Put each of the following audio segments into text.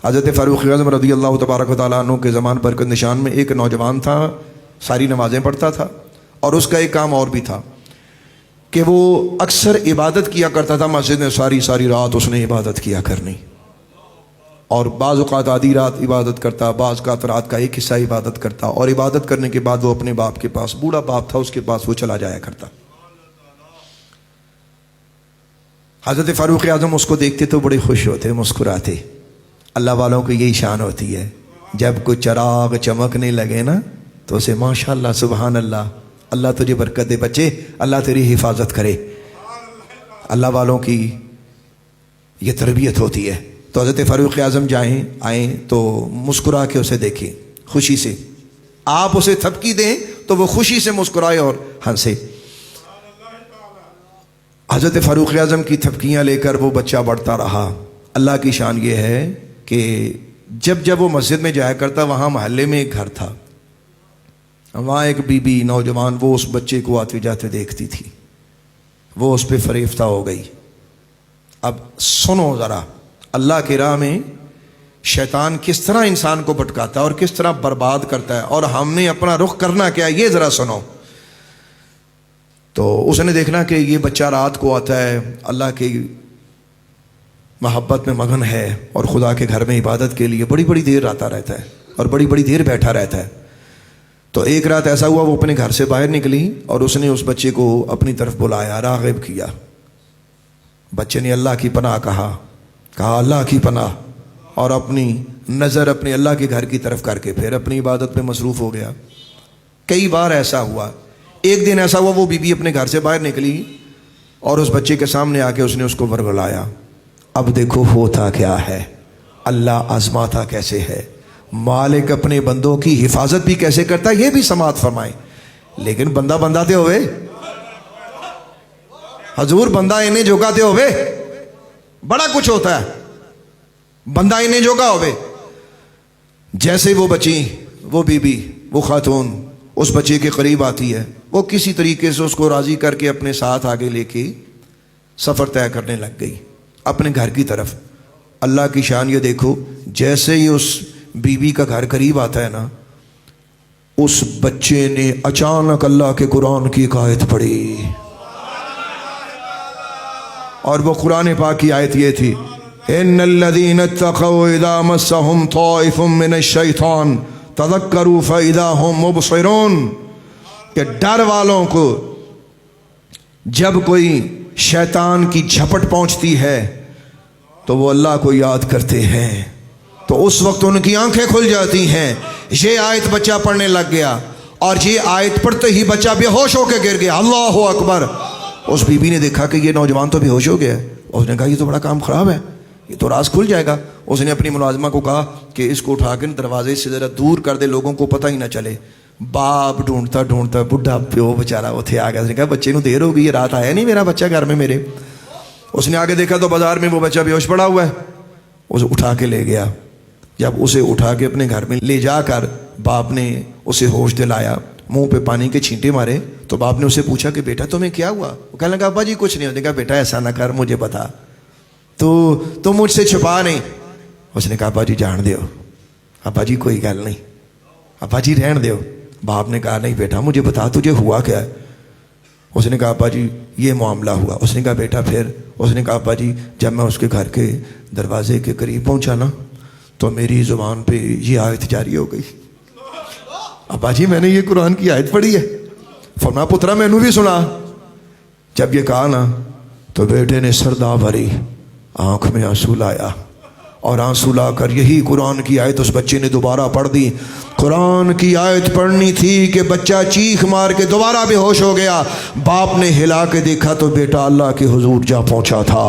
حضرت فاروق اعظم رضی اللہ تبارک و تعالیٰ عنہ کے زمان پر کے نشان میں ایک نوجوان تھا، ساری نمازیں پڑھتا تھا، اور اس کا ایک کام اور بھی تھا کہ وہ اکثر عبادت کیا کرتا تھا مسجد میں، ساری رات اس نے عبادت کیا کرنی، اور بعض اوقات آدھی رات عبادت کرتا، بعض اوقات رات کا ایک حصہ عبادت کرتا، اور عبادت کرنے کے بعد وہ اپنے باپ کے پاس، بوڑھا باپ تھا اس کے پاس، وہ چلا جایا کرتا۔ حضرت فاروق اعظم اس کو دیکھتے تو بڑے خوش ہوتے، مسکراتے۔ اللہ والوں کی یہی شان ہوتی ہے، جب کوئی چراغ چمکنے لگے نا تو اسے ماشاءاللہ سبحان اللہ، اللہ تجھے برکت دے بچے، اللہ تیری حفاظت کرے۔ اللہ والوں کی یہ تربیت ہوتی ہے۔ تو حضرت فاروق اعظم آئیں تو مسکرا کے اسے دیکھیں خوشی سے، آپ اسے تھپکی دیں تو وہ خوشی سے مسکرائے اور ہنسے۔ حضرت فاروق اعظم کی تھپکیاں لے کر وہ بچہ بڑھتا رہا۔ اللہ کی شان یہ ہے کہ جب وہ مسجد میں جایا کرتا، وہاں محلے میں ایک گھر تھا، وہاں ایک بی بی نوجوان وہ اس بچے کو آتے جاتے دیکھتی تھی، وہ اس پہ فریفتہ ہو گئی۔ اب سنو ذرا، اللہ کی راہ میں شیطان کس طرح انسان کو بھٹکاتا ہے اور کس طرح برباد کرتا ہے، اور ہم نے اپنا رخ کرنا کیا، یہ ذرا سنو۔ تو اس نے دیکھنا کہ یہ بچہ رات کو آتا ہے، اللہ کی محبت میں مگن ہے، اور خدا کے گھر میں عبادت کے لیے بڑی دیر آتا رہتا ہے اور بڑی دیر بیٹھا رہتا ہے۔ تو ایک رات ایسا ہوا، وہ اپنے گھر سے باہر نکلی اور اس نے اس بچے کو اپنی طرف بلایا، راغب کیا۔ بچے نے اللہ کی پناہ کہا اللہ کی پناہ، اور اپنی نظر اپنے اللہ کے گھر کی طرف کر کے پھر اپنی عبادت میں مصروف ہو گیا۔ کئی بار ایسا ہوا۔ ایک دن ایسا ہوا، وہ بی بی اپنے گھر سے باہر نکلی اور اس بچے کے سامنے آ کے اس نے اس کو ورگلایا۔ اب دیکھو ہوتا کیا ہے، اللہ آزماتا کیسے ہے، مالک اپنے بندوں کی حفاظت بھی کیسے کرتا ہے، یہ بھی سماعت فرمائیں۔ لیکن بندہ بنداتے ہوئے، حضور بندہ انہیں جھکاتے ہوئے بڑا کچھ ہوتا ہے، بندہ انہیں جھکا ہوئے۔ جیسے وہ بچی، وہ بی بی، وہ خاتون اس بچے کے قریب آتی ہے، وہ کسی طریقے سے اس کو راضی کر کے اپنے ساتھ آگے لے کے سفر طے کرنے لگ گئی اپنے گھر کی طرف۔ اللہ کی شان یہ دیکھو، جیسے ہی اس بی بی کا گھر قریب آتا ہے نا، اس بچے نے اچانک اللہ کے قرآن کی ایک آیت پڑھی، اور وہ قرآن پاک کی آیت یہ تھی، ان الذین اتقوا اذا مسهم طائف من الشیطان تذکروا فاذا هم مبصرون، کہ ڈر والوں کو جب کوئی شیطان کی جھپٹ پہنچتی ہے تو وہ اللہ کو یاد کرتے ہیں، تو اس وقت ان کی آنکھیں کھل جاتی ہیں۔ یہ آیت بچہ پڑھنے لگ گیا، اور یہ آیت پڑھتے ہی بچہ بے ہوش ہو کے گر گیا۔ اللہ اکبر۔ اس بی بی نے دیکھا کہ یہ نوجوان تو بے ہوش ہو گیا ہے، اس نے کہا یہ تو بڑا کام خراب ہے، یہ تو راز کھل جائے گا۔ اس نے اپنی ملازمہ کو کہا کہ اس کو اٹھا کے دروازے سے ذرا دور کر دے، لوگوں کو پتہ ہی نہ چلے۔ باپ ڈھونڈتا بڈھا پیو بیچارہ اتنے آ گیا۔ اس نے کہا بچے نو دیر ہو گئی، رات آیا نہیں میرا بچہ گھر میں میرے۔ اس نے آگے دیکھا تو بازار میں وہ بچہ بے ہوش پڑا ہوا ہے، اسے اٹھا کے لے گیا۔ جب اسے اٹھا کے اپنے گھر میں لے جا کر باپ نے اسے ہوش دلایا، منہ پہ پانی کے چھینٹے مارے، تو باپ نے اسے پوچھا کہ بیٹا تمہیں کیا ہوا؟ وہ کہنے لگا ابا جی کچھ نہیں۔ اس نے کہا بیٹا ایسا نہ کر، مجھے بتا، تو مجھ سے چھپا نہیں۔ اس نے کہا ابا جی جان دیو، ابا جی کوئی گل نہیں، ابا جی رہن دیو۔ باپ نے کہا نہیں بیٹا مجھے بتا تجھے ہوا کیا ہے؟ اس نے کہا ابا جی یہ معاملہ ہوا۔ اس نے کہا بیٹا پھر؟ اس نے کہا ابا جی جب میں اس کے گھر کے دروازے کے قریب پہنچا نا تو میری زبان پہ یہ آیت جاری ہو گئی، ابا جی میں نے یہ قرآن کی آیت پڑھی ہے۔ فرمایا پترا میں نے بھی سنا۔ جب یہ کہا نا تو بیٹے نے سردا بھری، آنکھ میں آنسو لایا، اور آنسو لا کر یہی قرآن کی آیت اس بچے نے دوبارہ پڑھ دی۔ قرآن کی آیت پڑھنی تھی کہ بچہ چیخ مار کے دوبارہ بے ہوش ہو گیا۔ باپ نے ہلا کے دیکھا تو بیٹا اللہ کے حضور جا پہنچا تھا،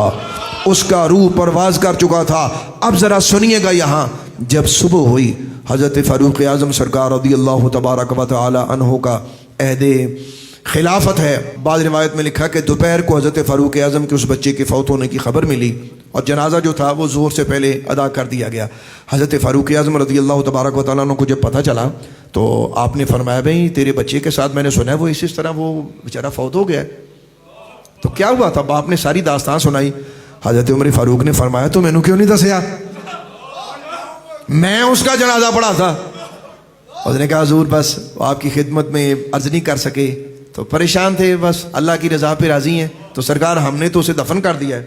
اس کا روح پرواز کر چکا تھا۔ اب ذرا سنیے گا، یہاں جب صبح ہوئی، حضرت فاروق اعظم سرکار رضی اللہ تبارک و تعالی عنہ کا عہد خلافت ہے۔ بعض روایت میں لکھا کہ دوپہر کو حضرت فاروق اعظم کے اس بچے کے فوت ہونے کی خبر ملی، اور جنازہ جو تھا وہ ظہر سے پہلے ادا کر دیا گیا۔ حضرت فاروق اعظم رضی اللہ تبارک و تعالیٰ عنہ کو جب پتہ چلا تو آپ نے فرمایا بھئی تیرے بچے کے ساتھ میں نے سنا ہے وہ اس طرح وہ بیچارہ فوت ہو گیا ہے، تو کیا ہوا تھا؟ باپ نے ساری داستان سنائی۔ حضرت عمر فاروق نے فرمایا تو مینوں کیوں نہیں دسیا؟ میں اس کا جنازہ پڑھا تھا۔ اس نے کہا حضور بس آپ کی خدمت میں عرض نہیں کر سکے، تو پریشان تھے، بس اللہ کی رضا پہ راضی ہیں، تو سرکار ہم نے تو اسے دفن کر دیا ہے۔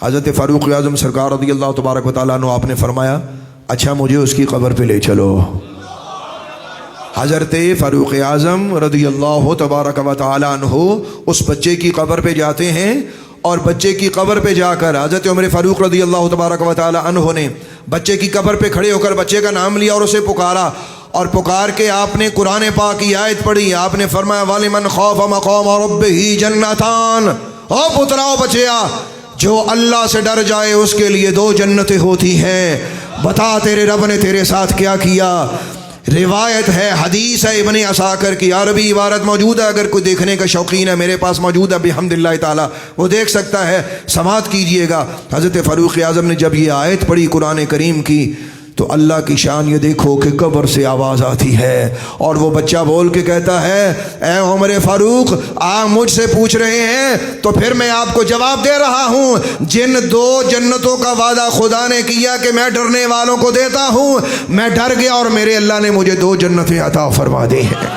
حضرت فاروق اعظم سرکار رضی اللہ تبارک و تعالیٰ عنہ آپ نے فرمایا اچھا مجھے اس کی قبر پہ لے چلو۔ حضرت فاروق اعظم رضی اللہ تبارک و تعالیٰ عنہ اس بچے کی قبر پہ جاتے ہیں، اور بچے کی قبر پہ جا کر حضرت عمر فاروق رضی اللہ تبارک و تعالیٰ عنہ نے بچے کی قبر پہ کھڑے ہو کر بچے کا نام لیا اور اسے پکارا، اور پکار کے آپ نے قرآن پاک کی آیت پڑھی۔ آپ نے فرمایا وَلِمَنْ خَافَ مَقَامَ رَبِّهِ جَنَّتَانِ، او پتراؤ بچیا، جو اللہ سے ڈر جائے اس کے لیے 2 جنتیں ہوتی ہیں۔ بتا تیرے رب نے تیرے ساتھ کیا کیا۔ روایت ہے، حدیث ہے ابن عساکر کی، عربی عبارت موجود ہے، اگر کوئی دیکھنے کا شوقین ہے میرے پاس موجود ہے بحمداللہ تعالی، وہ دیکھ سکتا ہے، سماعت کیجئے گا۔ حضرت فاروق اعظم نے جب یہ آیت پڑھی قرآن کریم کی تو اللہ کی شان یہ دیکھو کہ قبر سے آواز آتی ہے، اور وہ بچہ بول کے کہتا ہے اے عمر فاروق آپ مجھ سے پوچھ رہے ہیں تو پھر میں آپ کو جواب دے رہا ہوں، جن 2 جنتوں کا وعدہ خدا نے کیا کہ میں ڈرنے والوں کو دیتا ہوں، میں ڈر گیا اور میرے اللہ نے مجھے 2 جنتیں عطا فرما دی ہیں۔